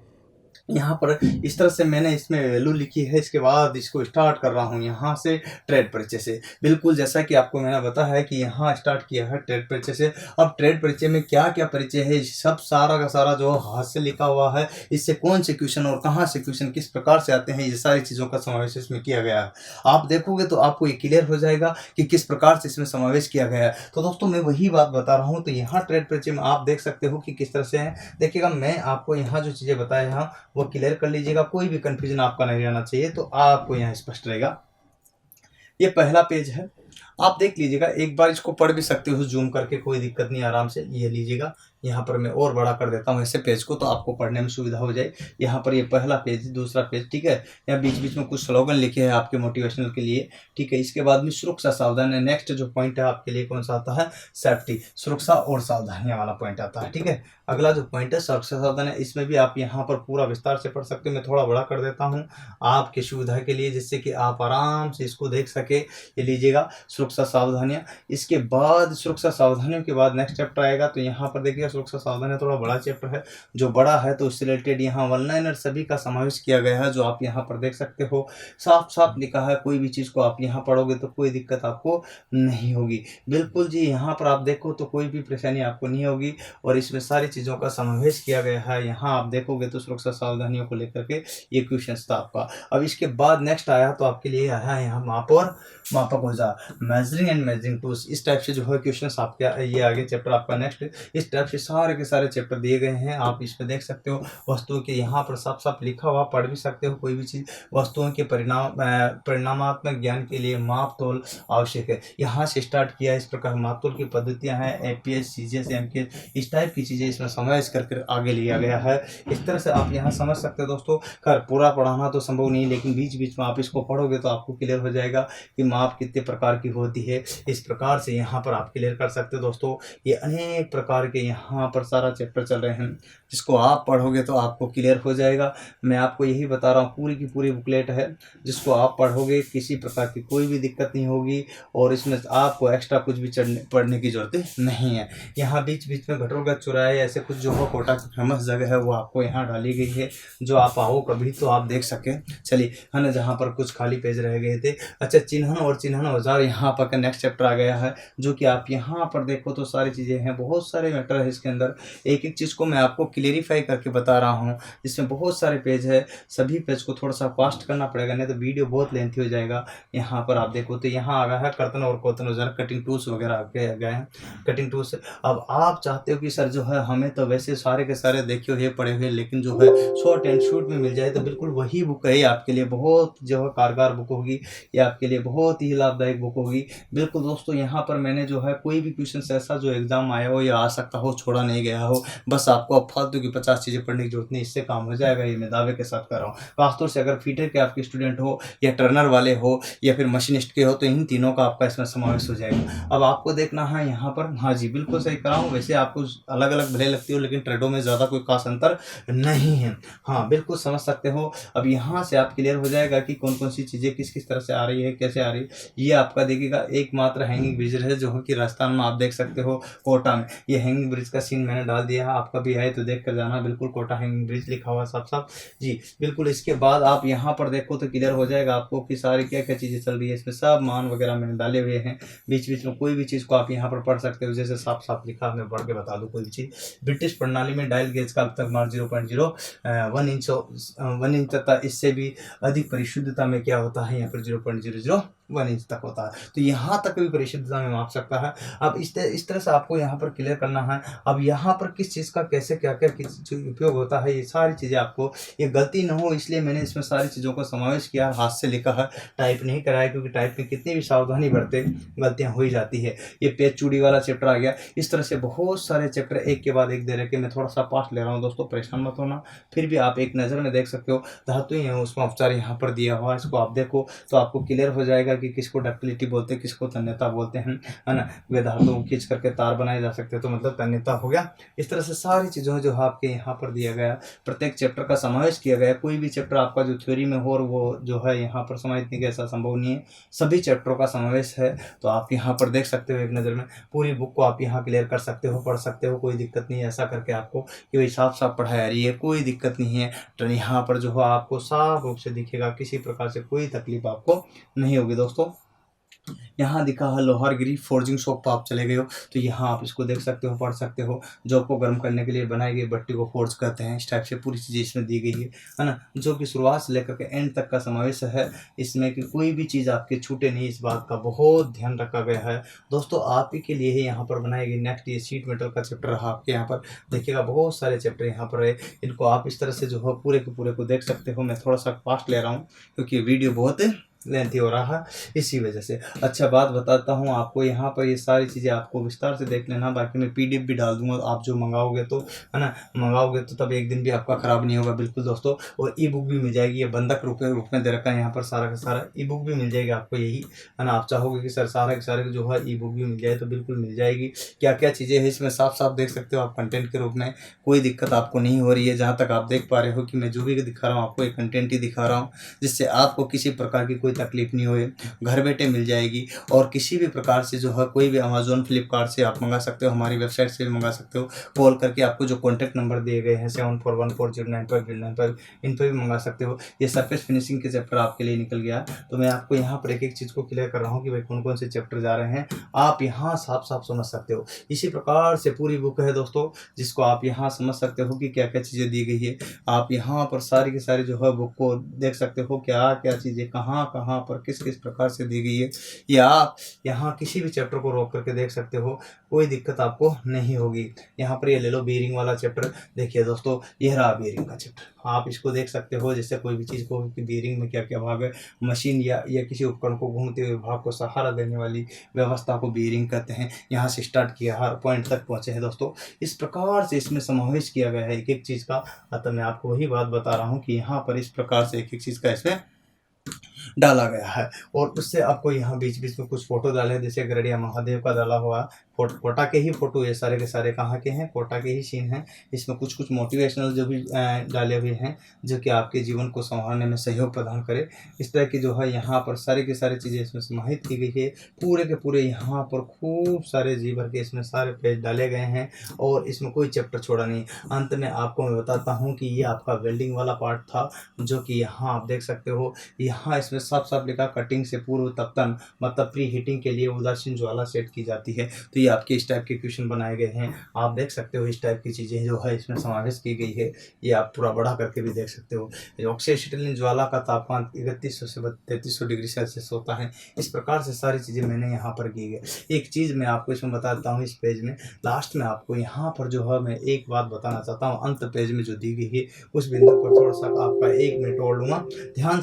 यहाँ पर इस तरह से मैंने इसमें वैल्यू लिखी है। इसके बाद इसको स्टार्ट कर रहा हूँ यहाँ से ट्रेड परिचय से। बिल्कुल जैसा कि आपको मैंने बताया है कि यहाँ स्टार्ट किया है ट्रेड परिचय से। अब ट्रेड परिचय में क्या क्या परिचय है सब सारा का सारा जो हाथ से लिखा हुआ है, इससे कौन से क्वेश्चन और कहाँ से क्वेश्चन किस प्रकार से आते हैं, ये सारी चीज़ों का समावेश इसमें किया गया है। आप देखोगे तो आपको ये क्लियर हो जाएगा कि किस प्रकार से इसमें समावेश किया गया है। तो दोस्तों मैं वही बात बता रहा हूँ। तो यहाँ ट्रेड परिचय में आप देख सकते हो कि किस तरह से है। देखिएगा मैं आपको यहाँ जो चीज़ें बताया यहाँ वो क्लियर कर लीजिएगा, कोई भी कंफ्यूजन आपका नहीं रहना चाहिए, तो आपको यहाँ स्पष्ट रहेगा। ये पहला पेज है, आप देख लीजिएगा, एक बार इसको पढ़ भी सकते हो जूम करके, कोई दिक्कत नहीं, आराम से ये लीजिएगा। यहाँ पर मैं और बड़ा कर देता हूँ ऐसे पेज को तो आपको पढ़ने में सुविधा हो जाए। यहाँ पर ये पहला पेज, दूसरा पेज, ठीक है। यहाँ बीच बीच में कुछ स्लोगन लिखे हैं आपके मोटिवेशनल के लिए, ठीक है। इसके बाद में सुरक्षा सावधान है। नेक्स्ट जो पॉइंट है आपके लिए कौन सा आता है, सेफ्टी, सुरक्षा और सावधानियां वाला पॉइंट आता है, ठीक है। अगला जो पॉइंट है सुरक्षा सावधान है, इसमें भी आप यहाँ पर पूरा विस्तार से पढ़ सकते हो। मैं थोड़ा बड़ा कर देता हूँ आपकी सुविधा के लिए, जिससे कि आप आराम से इसको देख सके। ये लीजिएगा सुरक्षा सावधानियां। इसके बाद सुरक्षा सावधानियों के बाद नेक्स्ट चैप्टर आएगा। तो यहाँ पर देखिएगा सुरक्षा सावधान है, थोड़ा बड़ा चैप्टर है। जो बड़ा है तो उससे रिलेटेड यहाँ वन लाइनर सभी का समावेश किया गया है, जो आप यहाँ पर देख सकते हो। साफ साफ लिखा है, कोई भी चीज़ को आप यहाँ पढ़ोगे तो कोई दिक्कत आपको नहीं होगी। बिल्कुल जी, यहाँ पर आप देखो तो कोई भी परेशानी आपको नहीं होगी और इसमें सारी चीज़ों का समावेश किया गया है। यहाँ आप देखोगे तो सुरक्षा सावधानियों को लेकर के ये क्वेश्चन था आपका। अब इसके बाद नेक्स्ट आया तो आपके लिए आया यहाँ माप और मापक औजार, मेजरिंग एंड मेजरिंग टूल्स। इस टाइप से जो है क्वेश्चन आपके ये आगे चैप्टर आपका नेक्स्ट, इस टाइप से सारे के सारे चैप्टर दिए गए हैं। आप इसमें देख सकते हो वस्तुओं के, यहाँ पर साफ साफ लिखा हुआ, पढ़ भी सकते हो कोई भी चीज़। वस्तुओं के परिणामात्मक ज्ञान के लिए माप तोल आवश्यक है, यहाँ से स्टार्ट किया। इस प्रकार माप तोल की पद्धतियाँ हैं, एपीएस, सीजीएस, एमकेएस, इस टाइप की चीज़ें इसमें समावेश करके आगे लिया गया है। इस तरह से आप यहाँ समझ सकते हो दोस्तों। खैर पूरा पढ़ाना तो संभव नहीं, लेकिन बीच बीच में आप इसको पढ़ोगे तो आपको क्लियर हो जाएगा कि माप कितने प्रकार की होती है। इस प्रकार से यहाँ पर आप क्लियर कर सकते हो दोस्तों। ये अनेक प्रकार के यहाँ पर सारा चैप्टर चल रहे हैं, जिसको आप पढ़ोगे तो आपको क्लियर हो जाएगा। मैं आपको यही बता रहा हूँ, पूरी की पूरी बुकलेट है, जिसको आप पढ़ोगे किसी प्रकार की कोई भी दिक्कत नहीं होगी और इसमें आपको एक्स्ट्रा कुछ भी पढ़ने की जरूरत नहीं है। यहाँ बीच बीच में घटोरगत चौराहे ऐसे कुछ जो है कोटा की फेमस जगह है वो आपको यहाँ डाली गई है, जो आप आओ कभी तो आप देख सकें। चलिए है ना, जहाँ पर कुछ खाली पेज रह गए थे। अच्छा, चिन्हन और चिन्हन औजार यहाँ पर नेक्स्ट चैप्टर आ गया है, जो कि आप यहाँ पर देखो तो सारी चीज़ें हैं, बहुत सारे मैटर है इसके अंदर। एक एक चीज़ को मैं आपको क्लियरिफाई करके बता रहा हूँ। इसमें बहुत सारे पेज है, सभी पेज को थोड़ा सा फास्ट करना पड़ेगा, नहीं तो वीडियो बहुत लेंथी हो जाएगा। यहाँ पर आप देखो तो यहाँ आ गया है कर्तन और कोतन औजार, कटिंग टूल्स वगैरह आ गए हैं, कटिंग टूल्स। अब आप चाहते हो कि सर जो है हमें मैंने तो वैसे सारे के सारे देखे हुए पढ़े हुए, लेकिन जो है शॉर्ट एंड शॉर्ट में मिल जाए तो बिल्कुल वही बुक है आपके लिए बहुत जो है कारगर बुक होगी, ये आपके लिए बहुत ही लाभदायक बुक होगी। बिल्कुल दोस्तों, यहाँ पर मैंने जो है कोई भी क्वेश्चन ऐसा जो एग्जाम आया हो या आ सकता हो छोड़ा नहीं गया हो, बस आपको अब फालतू की 50 चीज़ें पढ़ने की जरूरत नहीं, इससे काम हो जाएगा, ये मैं दावे के साथ कर रहा हूँ। खासतौर से अगर फीटर के आपके स्टूडेंट हो या टर्नर वाले हो या फिर मशीनिस्ट के हो, तो इन तीनों का आपका इसमें समावेश हो जाएगा। अब आपको देखना है यहाँ पर, हाँ जी बिल्कुल सही करा हूँ, वैसे आपको अलग अलग भले लगती हो लेकिन ट्रेडों में ज़्यादा कोई खास अंतर नहीं है। हाँ बिल्कुल समझ सकते हो। अब यहाँ से आप क्लियर हो जाएगा कि कौन कौन सी चीज़ें किस किस तरह से आ रही है, कैसे आ रही है। ये आपका देखिएगा एकमात्र हैंगिंग ब्रिज है जो कि राजस्थान में आप देख सकते हो, कोटा में। ये हैंगिंग ब्रिज का सीन मैंने डाल दिया है, आपका भी आए तो देख कर जाना, बिल्कुल कोटा हैंगिंग ब्रिज लिखा हुआ साफ साफ जी बिल्कुल। इसके बाद आप यहाँ पर देखो तो क्लियर हो जाएगा आपको कि सारी क्या क्या चीज़ें चल रही है, इसमें सब मान वगैरह मैंने डाले हुए हैं। बीच बीच में कोई भी चीज़ को आप यहाँ पर पढ़ सकते हो, जैसे साफ साफ लिखा, मैं पढ़ के बता दूँ कोई भी चीज़। ब्रिटिश प्रणाली में डायल गेज का अब तक मार्क 0.01 इंच तथा इससे भी अधिक परिशुद्धता में क्या होता है, यहाँ पर 0.001 इंच तक होता है, तो यहाँ तक भी परिशुद्धता में माप सकता है। अब इस तरह से आपको यहाँ पर क्लियर करना है। अब यहाँ पर किस चीज़ का कैसे क्या क्या किस उपयोग होता है, ये सारी चीज़ें आपको, ये गलती न हो इसलिए मैंने इसमें सारी चीज़ों का समावेश किया, हाथ से लिखा है, टाइप नहीं कराया, क्योंकि टाइप में कितनी भी सावधानी बरते गलतियाँ हो ही जाती है। ये पेज चूड़ी वाला चैप्टर आ गया। इस तरह से बहुत सारे चैप्टर एक के बाद एक दे रखे, मैं थोड़ा सा पास ले रहा हूँ दोस्तों, परेशान मत होना। फिर भी आप एक नज़र में देख सकते हो, धातुएं हैं उसमें उपचार यहाँ पर दिया हुआ है, इसको आप देखो तो आपको क्लियर हो जाएगा कि किसको डक्टिलिटी बोलते हैं, किसको तन्यता बोलते हैं, है ना। वे धातुओं को खींच करके तार बनाए जा सकते हैं, तो मतलब तन्यता हो गया। इस तरह से सारी चीज़ों जो आपके यहाँ पर दिया गया, प्रत्येक चैप्टर का समावेश किया गया। कोई भी चैप्टर आपका जो थ्योरी में हो और वो जो है यहाँ पर समाहित नहीं, ऐसा संभव नहीं है, सभी चैप्टरों का समावेश है। तो आप यहाँ पर देख सकते हो एक नज़र में, पूरी बुक को आप यहाँ क्लियर कर सकते हो, पढ़ सकते हो, कोई दिक्कत नहीं है ऐसा करके आपको कि भाई साफ साफ पढ़ाई आ रही है, कोई दिक्कत नहीं है। तो यहाँ पर जो है आपको साफ रूप से दिखेगा, किसी प्रकार से कोई तकलीफ आपको नहीं होगी दोस्तों। यहाँ दिखा है लोहारगिरी फोर्जिंग शॉप पर आप चले गए हो तो यहाँ आप इसको देख सकते हो, पढ़ सकते हो। जॉब को गर्म करने के लिए बनाई गई भट्टी को फोर्ज करते हैं, इस टाइप से पूरी चीज़ें इसमें दी गई है ना, जो कि शुरुआत से लेकर के एंड तक का समावेश है इसमें, कि कोई भी चीज़ आपके छूटे नहीं, इस बात का बहुत ध्यान रखा गया है दोस्तों। आप ही के लिए ही यहाँ पर बनाई गई। नेक्स्ट ये शीट मेटल का चैप्टर रहा आपके यहाँ पर, देखिएगा बहुत सारे चैप्टर यहाँ पर है, इनको आप इस तरह से जो है पूरे के पूरे को देख सकते हो। मैं थोड़ा सा फास्ट ले रहा हूँ क्योंकि वीडियो बहुत लेंथी हो रहा है इसी वजह से। अच्छा बात बताता हूँ आपको, यहाँ पर ये सारी चीज़ें आपको विस्तार से देख लेना, बाकी मैं पीडीएफ भी डाल दूंगा, आप जो मंगाओगे तो, है ना, मंगाओगे तो तब एक दिन भी आपका ख़राब नहीं होगा बिल्कुल दोस्तों। और ई बुक भी मिल जाएगी, ये बंधक रूप में दे रखा है यहाँ पर सारा का सारा, ई बुक भी मिल जाएगी आपको, यही है ना। आप चाहोगे कि सर सारा के सारे जो है ई बुक भी मिल जाए तो बिल्कुल मिल जाएगी। क्या क्या चीज़ें हैं इसमें साफ साफ देख सकते हो आप कंटेंट के रूप में, कोई दिक्कत आपको नहीं हो रही है। जहाँ तक आप देख पा रहे हो कि मैं जो भी दिखा रहा हूँ आपको एक कंटेंट ही दिखा रहा हूँ, जिससे आपको किसी प्रकार की कोई तकलीफ नहीं होए, घर बैठे मिल जाएगी। और किसी भी प्रकार से जो है कोई भी अमेजोन फ्लिपकार्ट से आप मंगा सकते हो, हमारी वेबसाइट से भी मंगा सकते हो, कॉल करके आपको जो कॉन्टैक्ट नंबर दिए गए हैं 7414095095 इन पर भी मंगा सकते हो। ये सरफेस फिनिशिंग के चैप्टर आपके लिए निकल गया, तो मैं आपको यहाँ पर एक एक चीज़ को क्लियर कर रहा हूँ कि भाई कौन कौन से चैप्टर जा रहे हैं, आप यहाँ साफ साफ समझ सकते हो। इसी प्रकार से पूरी बुक है दोस्तों, जिसको आप यहाँ समझ सकते हो कि क्या क्या चीज़ें दी गई है। आप यहाँ पर सारी की सारी जो है बुक को देख सकते हो, क्या क्या चीज़ें कहाँ कहाँ पर किस किस प्रकार से दी गई है, या आप यहाँ किसी भी चैप्टर को रोक करके देख सकते हो, कोई दिक्कत आपको नहीं होगी। यहाँ पर ये ले लो बेरिंग वाला चैप्टर, देखिए दोस्तों ये रहा बेरिंग का चैप्टर, आप इसको देख सकते हो। जैसे कोई भी चीज़ को कि बेरिंग में क्या क्या भाग है, मशीन या किसी उपकरण को घूमते हुए भाग को सहारा देने वाली व्यवस्था को बेरिंग कहते हैं। यहाँ से स्टार्ट किया हर पॉइंट तक पहुँचे हैं दोस्तों, इस प्रकार से इसमें समावेश किया गया है एक एक चीज़ का। अतः मैं आपको वही बात बता रहा हूँ कि यहाँ पर इस प्रकार से एक एक चीज़ का इसमें डाला गया है। और उससे आपको यहाँ बीच बीच में कुछ फोटो डाले हैं, जैसे गरड़िया महादेव का डाला हुआ कोटा के ही फोटो, ये सारे के सारे कहाँ के हैं, कोटा के ही सीन हैं। इसमें कुछ कुछ मोटिवेशनल जो भी डाले हुए हैं, जो कि आपके जीवन को संभालने में सहयोग प्रदान करे, इस तरह की जो है यहाँ पर सारी की सारी चीज़ें इसमें समाहित की गई है। पूरे के पूरे यहाँ पर खूब सारे जी भर के इसमें सारे पेज डाले गए हैं, और इसमें कोई चैप्टर छोड़ा नहीं। अंत में आपको मैं बताता हूँ कि ये आपका वेल्डिंग वाला पार्ट था, जो कि यहाँ आप देख सकते हो। यहाँ इसमें साफ साफ लिखा कटिंग से पूर्व तपतन, मतलब प्री हीटिंग के लिए उदासीन ज्वाला सेट की जाती है। तो आपके इस टाइप के क्वेश्चन बनाए गए हैं। आप देख सकते हो इस टाइप की चीज़ें जो है इसमें समावेश की गई है। ये आप पूरा बढ़ा करके भी देख सकते हो। ऑक्सीडाइज़ ज्वाला का तापमान 3100 से 3300 डिग्री सेल्सियस होता है। इस प्रकार से सारी चीज़ें मैंने यहाँ पर की है। एक चीज़ मैं आपको इसमें बता देता हूँ, इस पेज में लास्ट में आपको यहाँ पर जो है मैं एक बात बताना चाहता हूँ, अंत पेज में जो दी गई है उस बिंदु पर थोड़ा सा आपका 1 मिनट और लूँगा। ध्यान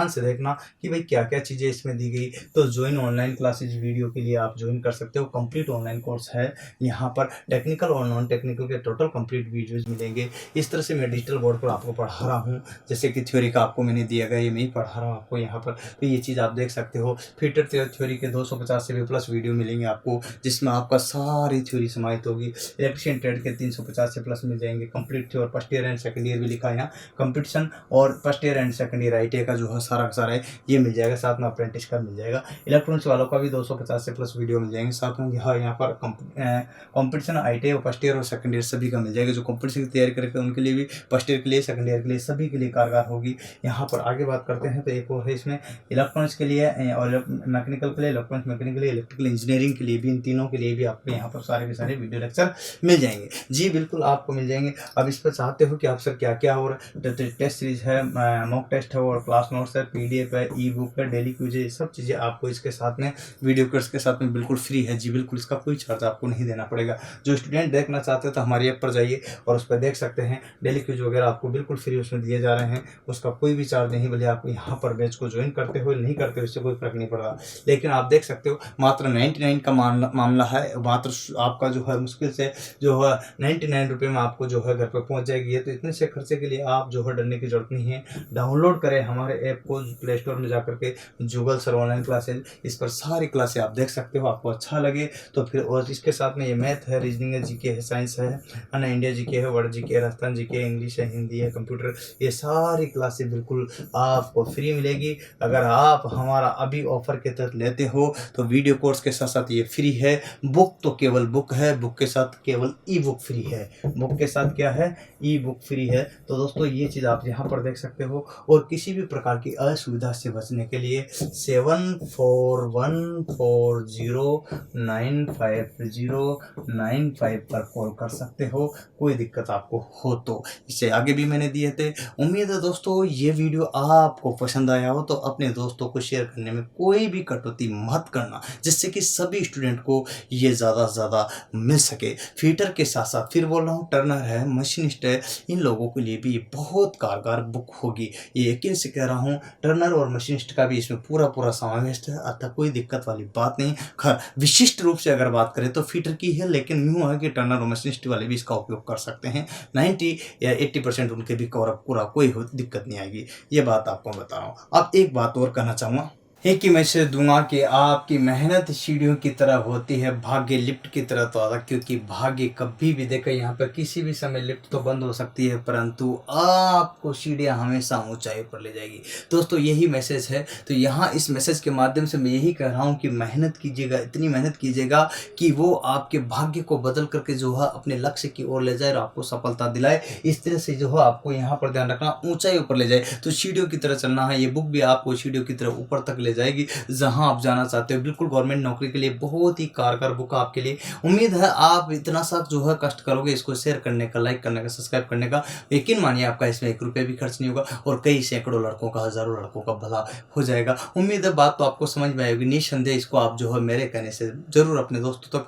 से देखना कि भाई क्या क्या चीज़ें इसमें दी गई। तो ज्वाइन ऑनलाइन क्लासेज वीडियो के लिए आप ज्वाइन कर सकते हो। कंप्लीट ऑनलाइन कोर्स है। यहाँ पर टेक्निकल और नॉन टेक्निकल के टोटल कंप्लीट वीडियोज मिलेंगे। इस तरह से मैं डिजिटल बोर्ड पर आपको पढ़ा रहा हूँ। जैसे कि थ्योरी का आपको मैंने दिया गया, ये मैं ही पढ़ा रहा हूँ आपको यहाँ पर। तो ये चीज़ आप देख सकते हो। फिटर थ्योरी के 250 से भी प्लस वीडियो मिलेंगे आपको, जिसमें आपका सारी थ्योरी समाहित होगी। इलेक्ट्रिशियन ट्रेड के 350 से प्लस मिल जाएंगे। Complete theory first year and second year भी लिखा है यहाँ। कंपटीशन और first year and second year ITA का जो है सारा का सारा है ये मिल जाएगा। साथ में अप्रेंटिस का मिल जाएगा। इलेक्ट्रॉनिक्स वालों का भी 250 से प्लस वीडियो मिल जाएंगे। साथ में यहाँ पर कंपटीशन ITA और फर्स्ट ईयर और सेकंड ईयर सभी का मिल जाएगा। जो कंपटीशन की तैयारी करेंगे उनके लिए भी, फर्स्ट ईयर के लिए, सेकंड ईयर के लिए, सभी के लिए कारगर होगी। यहाँ पर आगे बात करते हैं तो एक और है इसमें इलेक्ट्रॉनिक्स के लिए और मैकेनिकल के लिए, इलेक्ट्रॉनिक्स मैकेनिकल के लिए, इलेक्ट्रिकल इंजीनियरिंग के लिए भी, इन तीनों के लिए भी आपको यहाँ पर सारे के सारे वीडियो लेक्चर मिल जाएंगे। जी बिल्कुल आपको मिल जाएंगे। अब इस पर चाहते हो कि आप सर क्या क्या और टेस्ट सीरीज है, मॉक टेस्ट है और क्लास नोट्स है, PDF है, ई-बुक है, डेली क्विज है, ये सब चीज़ें आपको इसके साथ में वीडियो कोर्स के साथ में बिल्कुल फ्री है। जी बिल्कुल, इसका कोई चार्ज आपको नहीं देना पड़ेगा। जो स्टूडेंट देखना चाहते हैं तो हमारी ऐप पर जाइए और उस पर देख सकते हैं। डेली क्विज वगैरह आपको बिल्कुल फ्री उसमें दिए जा रहे हैं, उसका कोई भी चार्ज नहीं। भले आप यहाँ पर बैच को ज्वाइन करते हो नहीं करते हो, इससे कोई फर्क नहीं पड़ रहा। लेकिन आप देख सकते हो मात्र 99 का मामला है। मात्र आपका जो है मुश्किल से जो है 99 रुपये में आपको जो है घर पर पहुँच जाएगी। तो इतने से खर्चे के लिए आप जो है डरने की जरूरत नहीं है। डाउनलोड करें हमारे ऐप को प्ले स्टोर में जाकर के, गूगल सर ऑनलाइन क्लासेज, इस पर सारी क्लासें आप देख सकते हो। आपको अच्छा लगे तो फिर, और इसके साथ में ये मैथ है, रीजनिंग है, GK है, साइंस है, अन्य इंडिया GK है, वर्ल्ड GK है, राजस्थान GK है, इंग्लिश है, हिंदी है, कंप्यूटर, ये सारी क्लासें बिल्कुल आपको फ्री मिलेगी। अगर आप हमारा अभी ऑफर के तहत लेते हो तो वीडियो कोर्स के साथ साथ ये फ्री है। बुक तो केवल बुक है, बुक के साथ केवल ई-बुक फ्री है। बुक के साथ क्या है, ई-बुक फ्री है। तो दोस्तों ये चीज़ आप यहाँ पर देख सकते हो। और किसी भी प्रकार की असुविधा से बचने के लिए 7414095095 पर कॉल कर सकते हो, कोई दिक्कत आपको हो तो। इससे आगे भी मैंने दिए थे। उम्मीद है दोस्तों ये वीडियो आपको पसंद आया हो तो अपने दोस्तों को शेयर करने में कोई भी कटौती मत करना, जिससे कि सभी स्टूडेंट को ये ज़्यादा से ज़्यादा मिल सके। फीटर के साथ साथ फिर बोल रहा हूँ, टर्नर है, मशीनिस्ट है, इन लोगों के लिए भी ये बहुत कारगर बुक होगी। ये यकीन से कह रहा हूँ। टर्नर और मशीनिस्ट का भी इसमें पूरा समावेश है, अतः कोई दिक्कत वाली बात नहीं। खैर विशिष्ट रूप से अगर बात करें तो फीटर की है, लेकिन यूँ है कि टर्नर और मशीनिस्ट वाले भी इसका उपयोग कर सकते हैं। 90 या 80% उनके भी पूरा कोई दिक्कत नहीं आएगी। ये बात आपको बता रहा हूँ। अब एक बात और कहना चाहूँगा, एक ही मैसेज दूंगा कि आपकी मेहनत सीढ़ियों की तरह होती है, भाग्य लिफ्ट की तरह तो आता, क्योंकि भाग्य कभी भी देखे यहाँ पर किसी भी समय लिफ्ट तो बंद हो सकती है, परंतु आपको सीढ़ियाँ हमेशा ऊंचाई पर ले जाएगी। दोस्तों यही मैसेज है। तो यहाँ इस मैसेज के माध्यम से मैं यही कह रहा हूँ कि मेहनत कीजिएगा, इतनी मेहनत कीजिएगा कि वो आपके भाग्य को बदल करके जो है अपने लक्ष्य की ओर ले जाए और आपको सफलता दिलाए। इस तरह से जो है आपको यहाँ पर ध्यान रखना, ऊंचाई ऊपर ले जाए। तो सीढ़ियों की तरह चलना है। ये बुक भी आपको सीढ़ियों की तरह ऊपर तक जाएगी जहां आप जाना चाहते हो। बिल्कुल गवर्नमेंट नौकरी के लिए बहुत ही कारगर बुक आपके लिए। उम्मीद है आप इतना सा जो है कष्ट करोगे इसको शेयर करने का, लाइक करने का, सब्सक्राइब करने का। यकीन मानिए आपका इसमें 1 रुपया भी खर्च नहीं होगा और कई सैकड़ों लड़कों का, हजारों लड़कों का भला हो जाएगा। उम्मीद है बात तो आपको समझ में आएगी। निस्संदेह इसको आप जो है मेरे कहने से जरूर अपने दोस्तों तक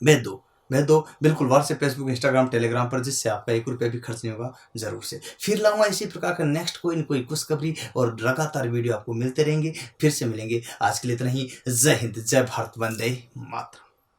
भेज दो बिल्कुल। व्हाट्सएप, फेसबुक, इंस्टाग्राम, टेलीग्राम पर, जिससे आपका 1 रुपया भी खर्च नहीं होगा। जरूर से फिर लाऊंगा इसी प्रकार का नेक्स्ट कोई न कोई खुशखबरी और लगातार वीडियो आपको मिलते रहेंगे। फिर से मिलेंगे। आज के लिए इतना ही। जय हिंद, जय भारत, वंदे मातरम।